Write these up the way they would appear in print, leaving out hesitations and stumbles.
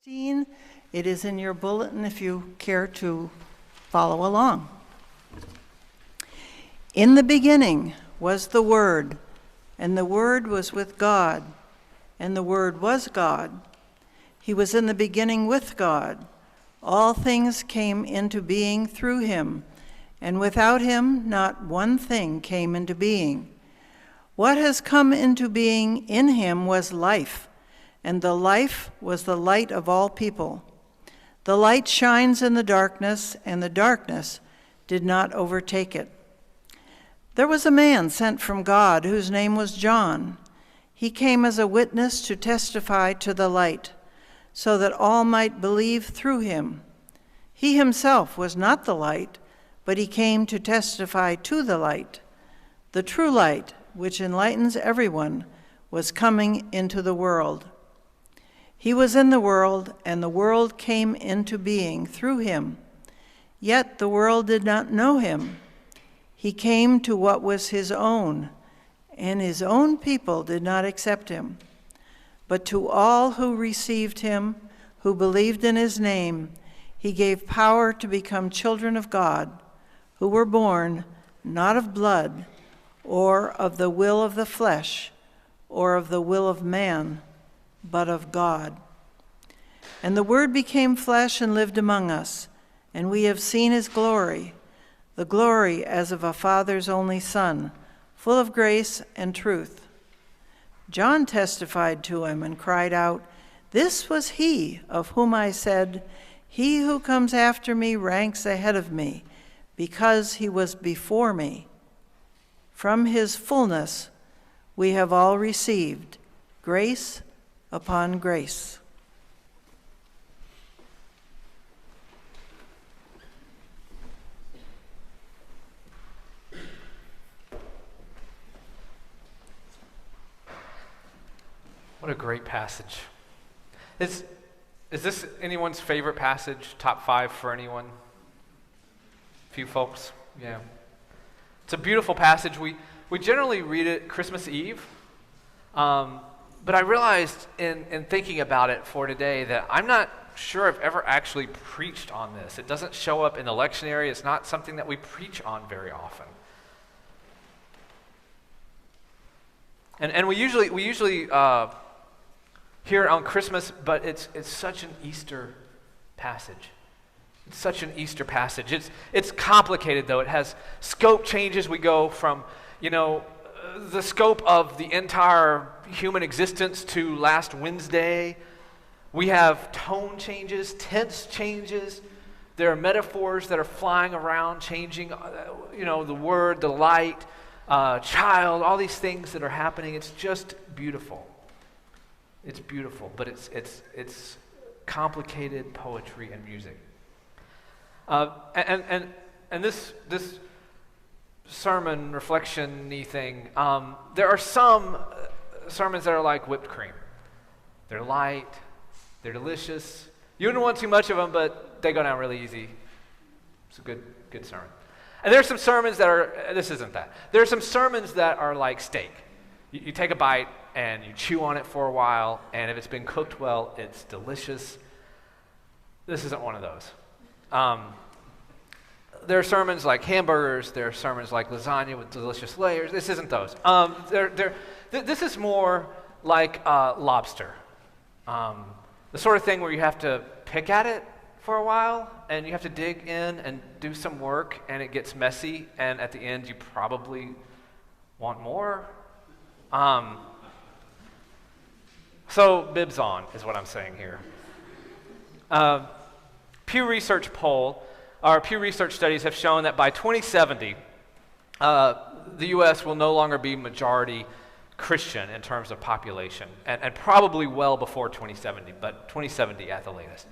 16. It is in your bulletin if you care to follow along. In the beginning was the Word, and the Word was with God, and the Word was God. He was in the beginning with God. All things came into being through him, and without him not one thing came into being. What has come into being in him was life, and the life was the light of all people. The light shines in the darkness, and the darkness did not overtake it. There was a man sent from God whose name was John. He came as a witness to testify to the light, so that all might believe through him. He himself was not the light, but he came to testify to the light. The true light, which enlightens everyone, was coming into the world. He was in the world, and the world came into being through him. Yet the world did not know him. He came to what was his own, and his own people did not accept him. But to all who received him, who believed in his name, he gave power to become children of God, who were born not of blood, or of the will of the flesh, or of the will of man, but of God. And the Word became flesh and lived among us, and we have seen his glory, the glory as of a Father's only Son, full of grace and truth. John testified to him and cried out, "This was he of whom I said, 'He who comes after me ranks ahead of me, because he was before me.' From his fullness we have all received grace upon grace." What a great passage. Is this anyone's favorite passage? Top 5 for anyone? A few folks? Yeah. It's a beautiful passage. We generally read it Christmas Eve. But I realized in thinking about it for today that I'm not sure I've ever actually preached on this. It doesn't show up in the lectionary. It's not something that we preach on very often. And we usually hear it on Christmas, but it's such an Easter passage. It's such an Easter passage. It's complicated, though. It has scope changes. We go from, the scope of the entire human existence to last Wednesday. We have tone changes, tense changes. There are metaphors that are flying around, changing, the word, the light, child, all these things that are happening. It's just beautiful. It's beautiful, but it's complicated poetry and music. And this sermon reflection-y thing, there are some sermons that are like whipped cream. They're light, they're delicious. You wouldn't want too much of them, but they go down really easy. It's a good sermon. And there are some sermons that are, this isn't that. There are some sermons that are like steak. You take a bite and you chew on it for a while, and if it's been cooked well, it's delicious. This isn't one of those. There are sermons like hamburgers. There are sermons like lasagna with delicious layers. This isn't those. This is more like lobster. The sort of thing where you have to pick at it for a while, and you have to dig in and do some work, and it gets messy, and at the end you probably want more. So bibs on is what I'm saying here. Pew Research studies have shown that by 2070, the U.S. will no longer be majority Christian in terms of population, and probably well before 2070, but 2070 at the latest.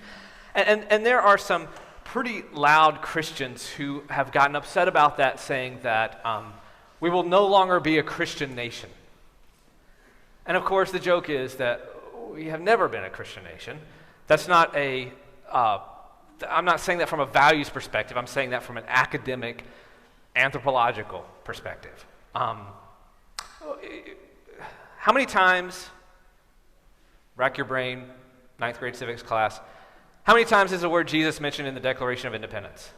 And there are some pretty loud Christians who have gotten upset about that, saying that we will no longer be a Christian nation. And of course, the joke is that we have never been a Christian nation. That's not I'm not saying that from a values perspective. I'm saying that from an academic, anthropological perspective. How many times, rack your brain, ninth grade civics class. How many times is the word Jesus mentioned in the Declaration of Independence?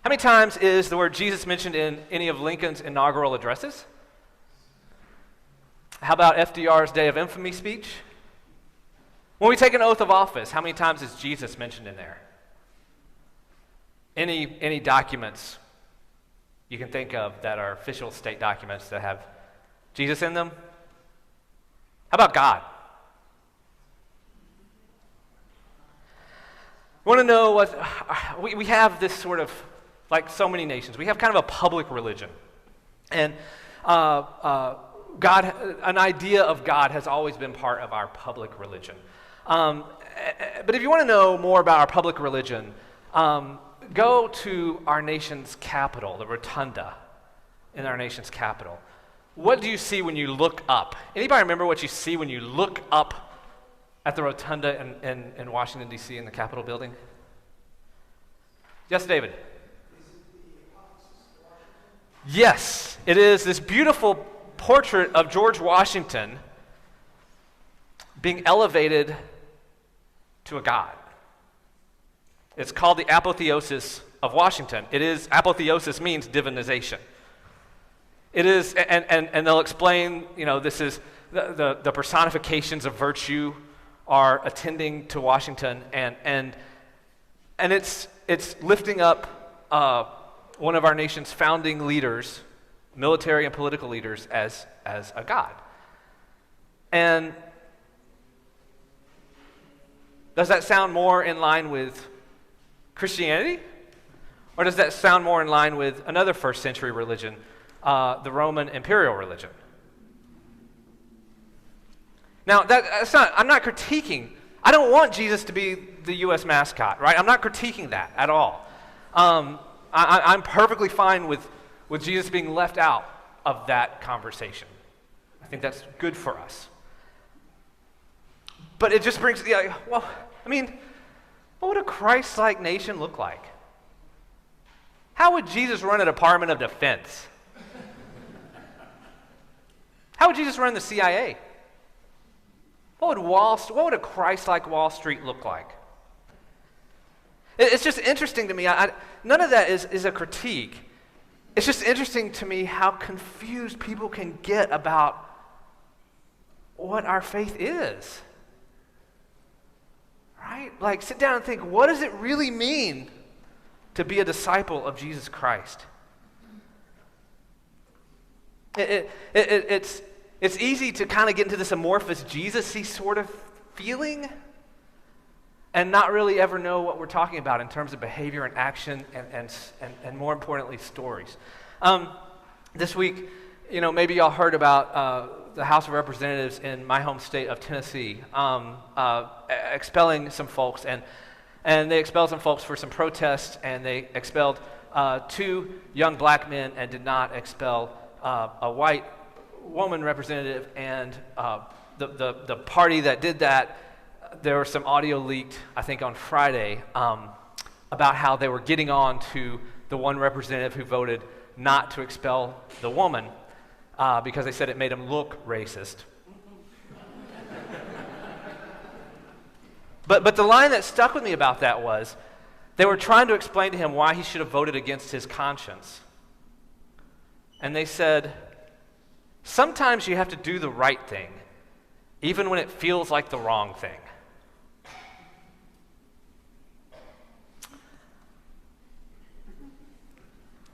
How many times is the word Jesus mentioned in any of Lincoln's inaugural addresses? How about FDR's Day of Infamy speech? When we take an oath of office, how many times is Jesus mentioned in there? Any documents you can think of that are official state documents that have Jesus in them? How about God? We want to know what we have this sort of, like so many nations, we have kind of a public religion. And God, an idea of God has always been part of our public religion. But if you want to know more about our public religion, go to our nation's capital, the rotunda in our nation's capital. What do you see when you look up? Anybody remember what you see when you look up at the rotunda in Washington, D.C., in the Capitol building? Yes, David? Yes, it is this beautiful portrait of George Washington being elevated to a god. It's called the apotheosis of Washington. Apotheosis means divinization. It is, and they'll explain, this is the personifications of virtue are attending to Washington, and it's lifting up one of our nation's founding leaders, military and political leaders, as a god. And does that sound more in line with Christianity? Or does that sound more in line with another first century religion, the Roman imperial religion? Now, I'm not critiquing. I don't want Jesus to be the U.S. mascot, right? I'm not critiquing that at all. I'm perfectly fine with Jesus being left out of that conversation. I think that's good for us. But it just brings, what would a Christ-like nation look like? How would Jesus run a Department of Defense? How would Jesus run the CIA? What would a Christ-like Wall Street look like? It's just interesting to me. None of that is a critique. It's just interesting to me how confused people can get about what our faith is. Right? Like, sit down and think, what does it really mean to be a disciple of Jesus Christ? It's easy to kind of get into this amorphous Jesus-y sort of feeling and not really ever know what we're talking about in terms of behavior and action and more importantly, stories. This week, maybe y'all heard about the House of Representatives in my home state of Tennessee expelling some folks, and they expelled some folks for some protests, and they expelled 2 young black men and did not expel a white woman representative, and the party that did that, there was some audio leaked, I think on Friday, about how they were getting on to the one representative who voted not to expel the woman because they said it made him look racist. But the line that stuck with me about that was, they were trying to explain to him why he should have voted against his conscience. And they said, sometimes you have to do the right thing, even when it feels like the wrong thing.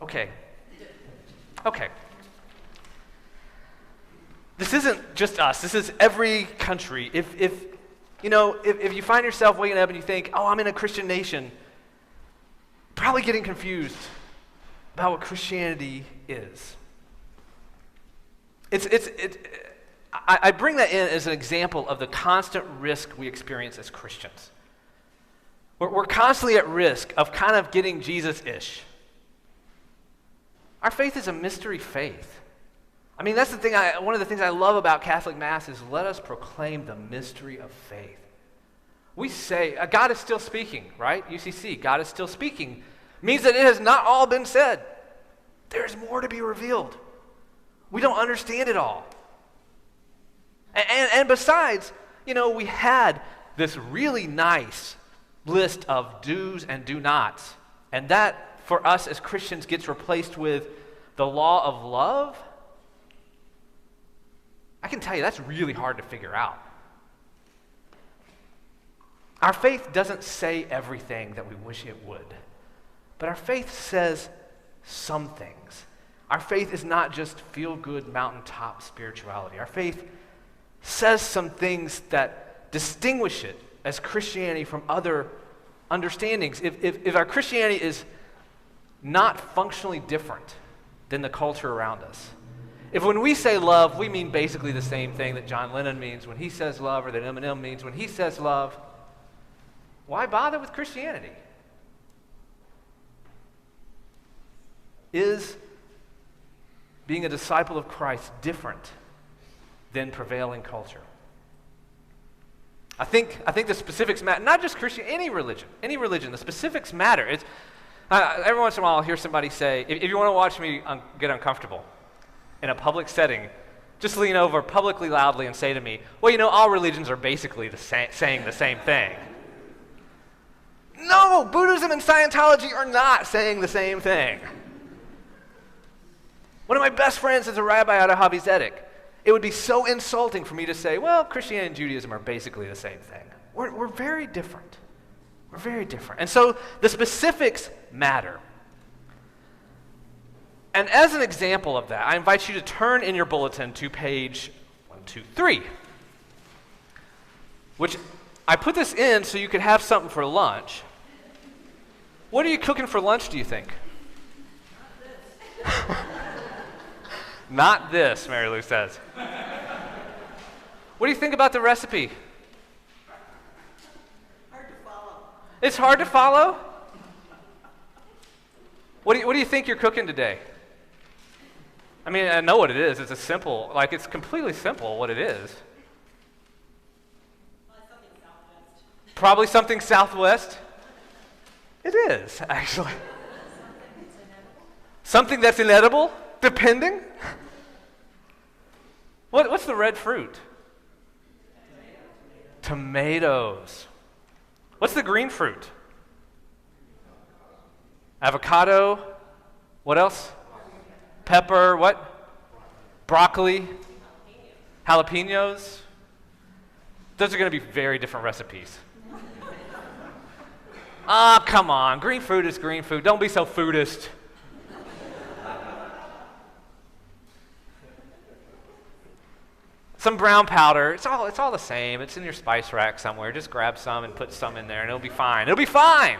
Okay. This isn't just us. This is every country. If you find yourself waking up and you think, oh, I'm in a Christian nation, probably getting confused about what Christianity is. I bring that in as an example of the constant risk we experience as Christians. We're constantly at risk of kind of getting Jesus-ish. Our faith is a mystery faith. I mean, that's the thing. One of the things I love about Catholic Mass is let us proclaim the mystery of faith. We say, God is still speaking, right? UCC, God is still speaking, means that it has not all been said. There's more to be revealed. We don't understand it all. And besides, we had this really nice list of do's and do nots, and that, for us as Christians, gets replaced with the law of love, I can tell you that's really hard to figure out. Our faith doesn't say everything that we wish it would, but our faith says some things. Our faith is not just feel-good mountaintop spirituality. Our faith says some things that distinguish it as Christianity from other understandings. If our Christianity is not functionally different than the culture around us, if when we say love, we mean basically the same thing that John Lennon means when he says love, or that Eminem means when he says love, why bother with Christianity? Is being a disciple of Christ different than prevailing culture? I think the specifics matter. Not just Christian, any religion. The specifics matter. It's every once in a while I'll hear somebody say, if you want to watch me get uncomfortable in a public setting, just lean over publicly loudly and say to me, well, all religions are basically saying the same thing. No, Buddhism and Scientology are not saying the same thing. One of my best friends is a rabbi out of Havi Zedek. It would be so insulting for me to say, well, Christianity and Judaism are basically the same thing. We're very different. We're very different. And so the specifics matter. And as an example of that, I invite you to turn in your bulletin to page 123, which I put this in so you could have something for lunch. What are you cooking for lunch, do you think? Not this, Mary Lou says. What do you think about the recipe? Hard to follow. It's hard to follow? What do you think you're cooking today? I mean, I know what it is. It's completely simple what it is. Something Southwest. Probably something Southwest. It is, actually. Something that's inedible, depending. What's the red fruit? Tomatoes. What's the green fruit? Avocado. What else? Pepper. What? Broccoli. Jalapenos. Those are going to be very different recipes. Ah, come on. Green fruit is green food. Don't be so foodist. Some brown powder. It's all the same. It's in your spice rack somewhere. Just grab some and put some in there, and it'll be fine. It'll be fine.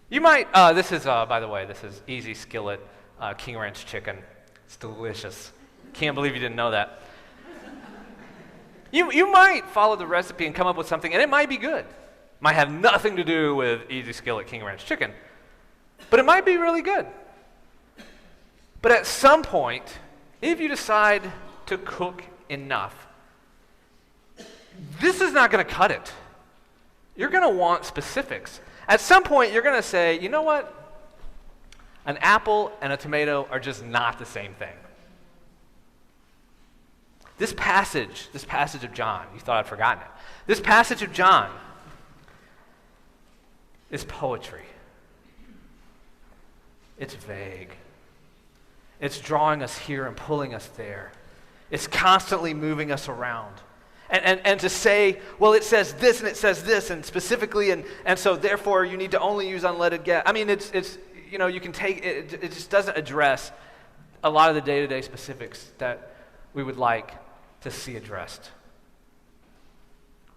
You might. By the way, this is Easy Skillet King Ranch chicken. It's delicious. Can't believe you didn't know that. You might follow the recipe and come up with something, and it might be good. Might have nothing to do with Easy Skillet King Ranch chicken, but it might be really good. But at some point, if you decide to cook enough, this is not going to cut it. You're going to want specifics. At some point, you're going to say, you know what? An apple and a tomato are just not the same thing. This passage of John, you thought I'd forgotten it. This passage of John is poetry. It's vague. It's drawing us here and pulling us there. It's constantly moving us around. And to say, well, it says this and it says this and specifically, and so therefore you need to only use unleaded gas. I mean, it's you can take it. It just doesn't address a lot of the day-to-day specifics that we would like to see addressed.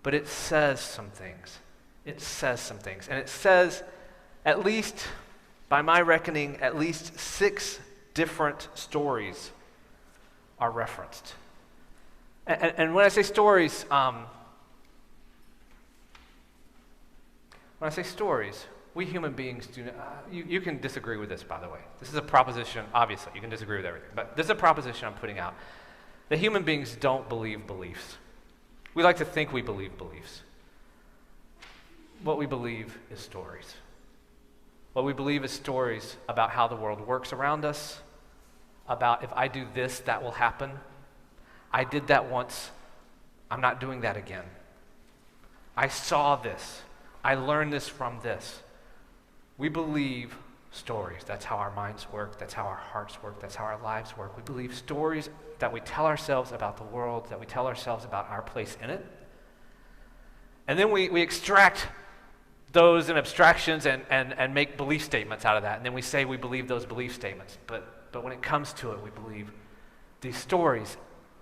But it says some things. It says some things, and it says, at least by my reckoning, at least 6 different stories are referenced. And when I say stories, we human beings do not, you can disagree with this, by the way. This is a proposition, obviously, you can disagree with everything, but this is a proposition I'm putting out. That human beings don't believe beliefs. We like to think we believe beliefs. What we believe is stories. What we believe is stories about how the world works around us, about if I do this, that will happen. I did that once. I'm not doing that again. I saw this. I learned this from this. We believe stories. That's how our minds work. That's how our hearts work. That's how our lives work. We believe stories that we tell ourselves about the world, that we tell ourselves about our place in it. And then we extract those in abstractions and make belief statements out of that. And then we say we believe those belief statements. But when it comes to it, we believe these stories.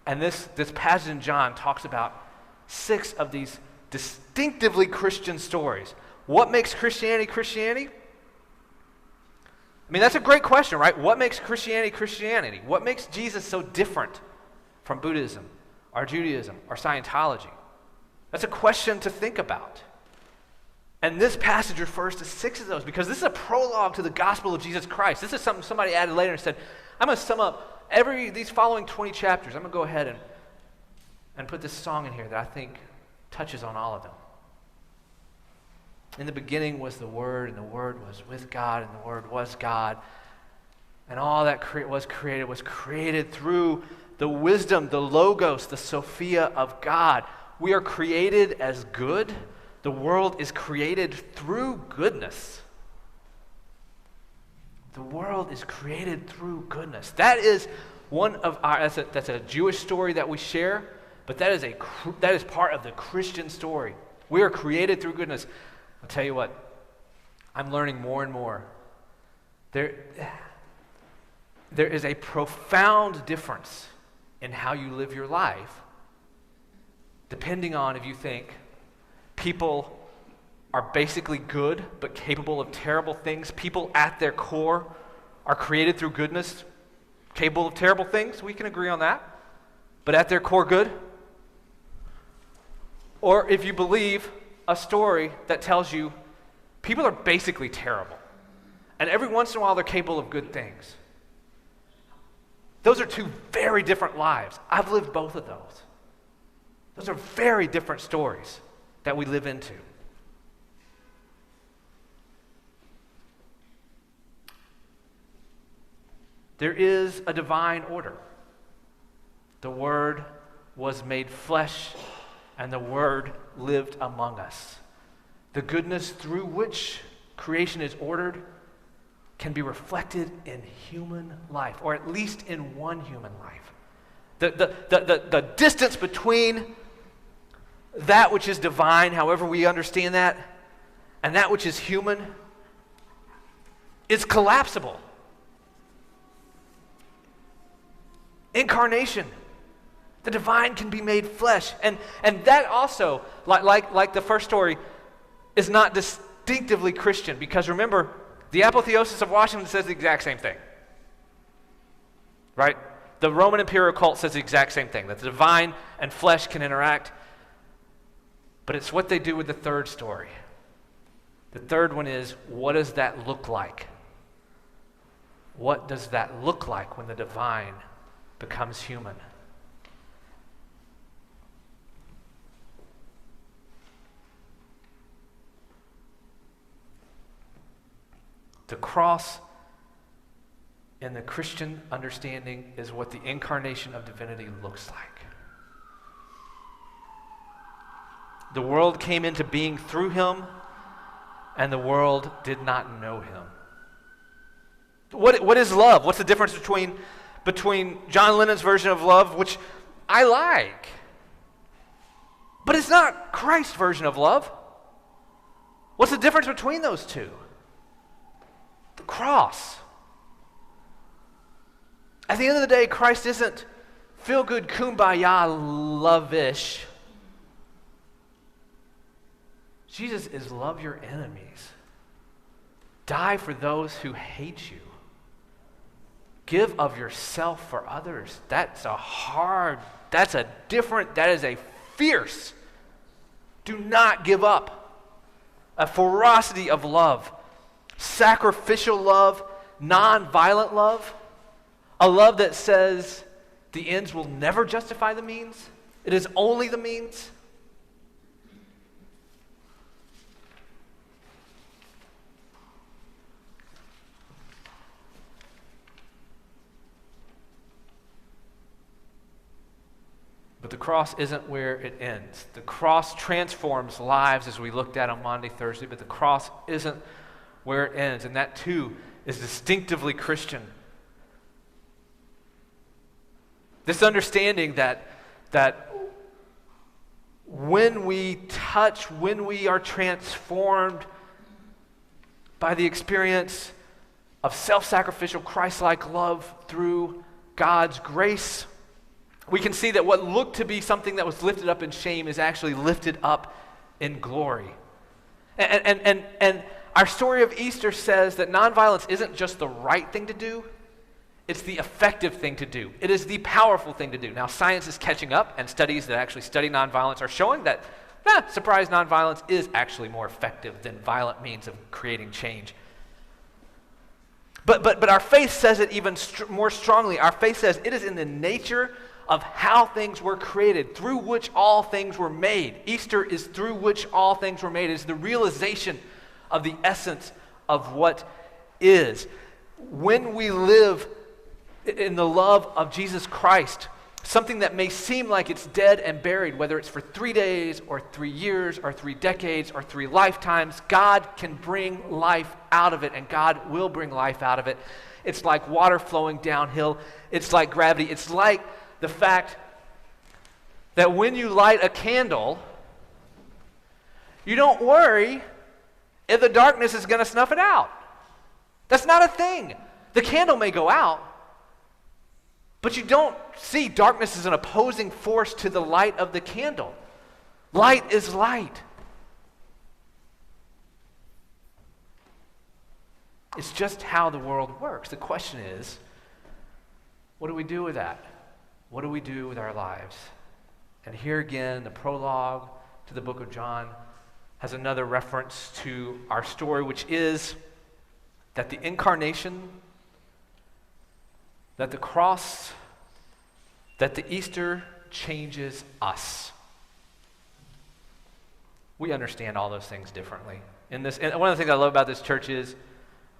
And this passage in John talks about 6 of these distinctively Christian stories. What makes Christianity Christianity? I mean, that's a great question, right? What makes Christianity Christianity? What makes Jesus so different from Buddhism or Judaism or Scientology? That's a question to think about. And this passage refers to 6 of those because this is a prologue to the gospel of Jesus Christ. This is something somebody added later and said, I'm going to sum up these following 20 chapters. I'm going to go ahead and put this song in here that I think touches on all of them. In the beginning was the Word, and the Word was with God, and the Word was God. And all that was created through the wisdom, the logos, the Sophia of God. We are created as good. The world is created through goodness. The world is created through goodness. That is one of our, that's a Jewish story that we share, but that is part of the Christian story. We are created through goodness. I'll tell you what, I'm learning more and more. There is a profound difference in how you live your life, depending on if you think people are basically good but capable of terrible things. People at their core are created through goodness, capable of terrible things. We can agree on that. But at their core, good. Or if you believe a story that tells you people are basically terrible, and every once in a while they're capable of good things. Those are 2 very different lives. I've lived both of those. Those are very different stories that we live into. There is a divine order. The Word was made flesh, and the Word lived among us. The goodness through which creation is ordered can be reflected in human life, or at least in one human life. The distance between that which is divine, however we understand that, and that which is human is collapsible. Incarnation. The divine can be made flesh. And that also, like the first story, is not distinctively Christian, because remember, the apotheosis of Washington says the exact same thing. Right? The Roman imperial cult says the exact same thing, that the divine and flesh can interact. But it's what they do with the third story. The third one is, what does that look like? What does that look like when the divine becomes human? The cross in the Christian understanding is what the incarnation of divinity looks like. The world came into being through him, and the world did not know him. What is love? What's the difference between John Lennon's version of love, which I like, but it's not Christ's version of love? What's the difference between those two? The cross. At the end of the day, Christ isn't feel-good, kumbaya, love-ish. Jesus is love your enemies. Die for those who hate you. Give of yourself for others. That is a fierce. Do not give up. A ferocity of love. Sacrificial love, non-violent love. A love that says the ends will never justify the means. It is only the means. the cross isn't where it ends. The cross transforms lives, as we looked at on Maundy, Thursday, but the cross isn't where it ends, and that too is distinctively Christian. This understanding that when we touch, when we are transformed by the experience of self-sacrificial, Christ-like love through God's grace, we can see that what looked to be something that was lifted up in shame is actually lifted up in glory. And our story of Easter says that nonviolence isn't just the right thing to do, it's the effective thing to do. It is the powerful thing to do. Now, science is catching up, and studies that actually study nonviolence are showing that, surprise, nonviolence is actually more effective than violent means of creating change. But our faith says it even more strongly. Our faith says it is in the nature of how things were created, through which all things were made. Easter is through which all things were made. It is the realization of the essence of what is. When we live in the love of Jesus Christ, something that may seem like it's dead and buried, whether it's for 3 days or 3 years or 3 decades or 3 lifetimes, God can bring life out of it, and God will bring life out of it. It's like water flowing downhill. It's like gravity. It's like the fact that when you light a candle, you don't worry if the darkness is going to snuff it out. That's not a thing. The candle may go out, but you don't see darkness as an opposing force to the light of the candle. Light is light. It's just how the world works. The question is, what do we do with that? What do we do with our lives? And here again, the prologue to the book of John has another reference to our story, which is that the incarnation, that the cross, that the Easter changes us. We understand all those things differently. And one of the things I love about this church is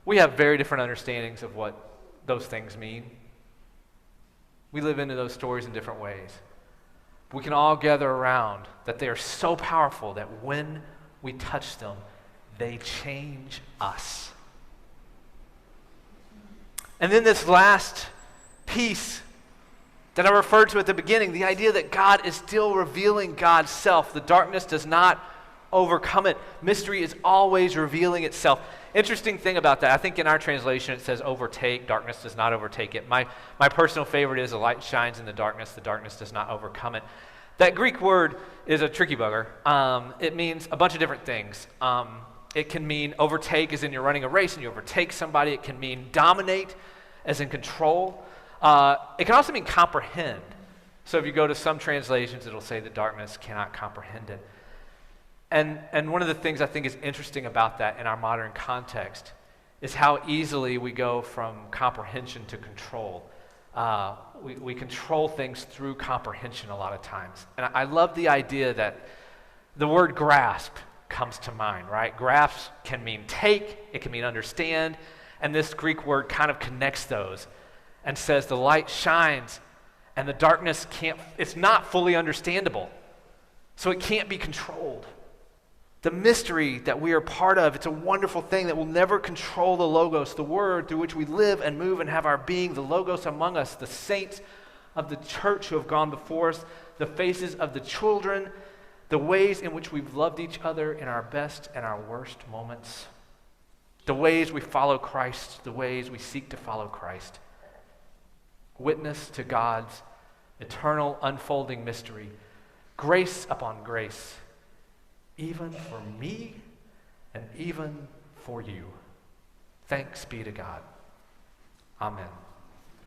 we have very different understandings of what those things mean. We live into those stories in different ways. We can all gather around that they are so powerful that when we touch them, they change us. And then this last piece that I referred to at the beginning, the idea that God is still revealing God's self. The darkness does not overcome it. Mystery is always revealing itself. Interesting thing about that, I think in our translation it says overtake, darkness does not overtake it. My personal favorite is the light shines in the darkness does not overcome it. That Greek word is a tricky bugger. It means a bunch of different things. It can mean overtake as in you're running a race and you overtake somebody. It can mean dominate as in control. It can also mean comprehend. So if you go to some translations, it'll say that darkness cannot comprehend it. And one of the things I think is interesting about that in our modern context is how easily we go from comprehension to control. We control things through comprehension a lot of times. And I love the idea that the word grasp comes to mind, right? Grasp can mean take, it can mean understand, and this Greek word kind of connects those and says the light shines and the darkness it's not fully understandable, so it can't be controlled. The mystery that we are part of, it's a wonderful thing that will never control the Logos, the Word through which we live and move and have our being, the Logos among us, the saints of the church who have gone before us, the faces of the children, the ways in which we've loved each other in our best and our worst moments, the ways we follow Christ, the ways we seek to follow Christ. Witness to God's eternal unfolding mystery, grace upon grace, even for me and even for you. Thanks be to God. Amen.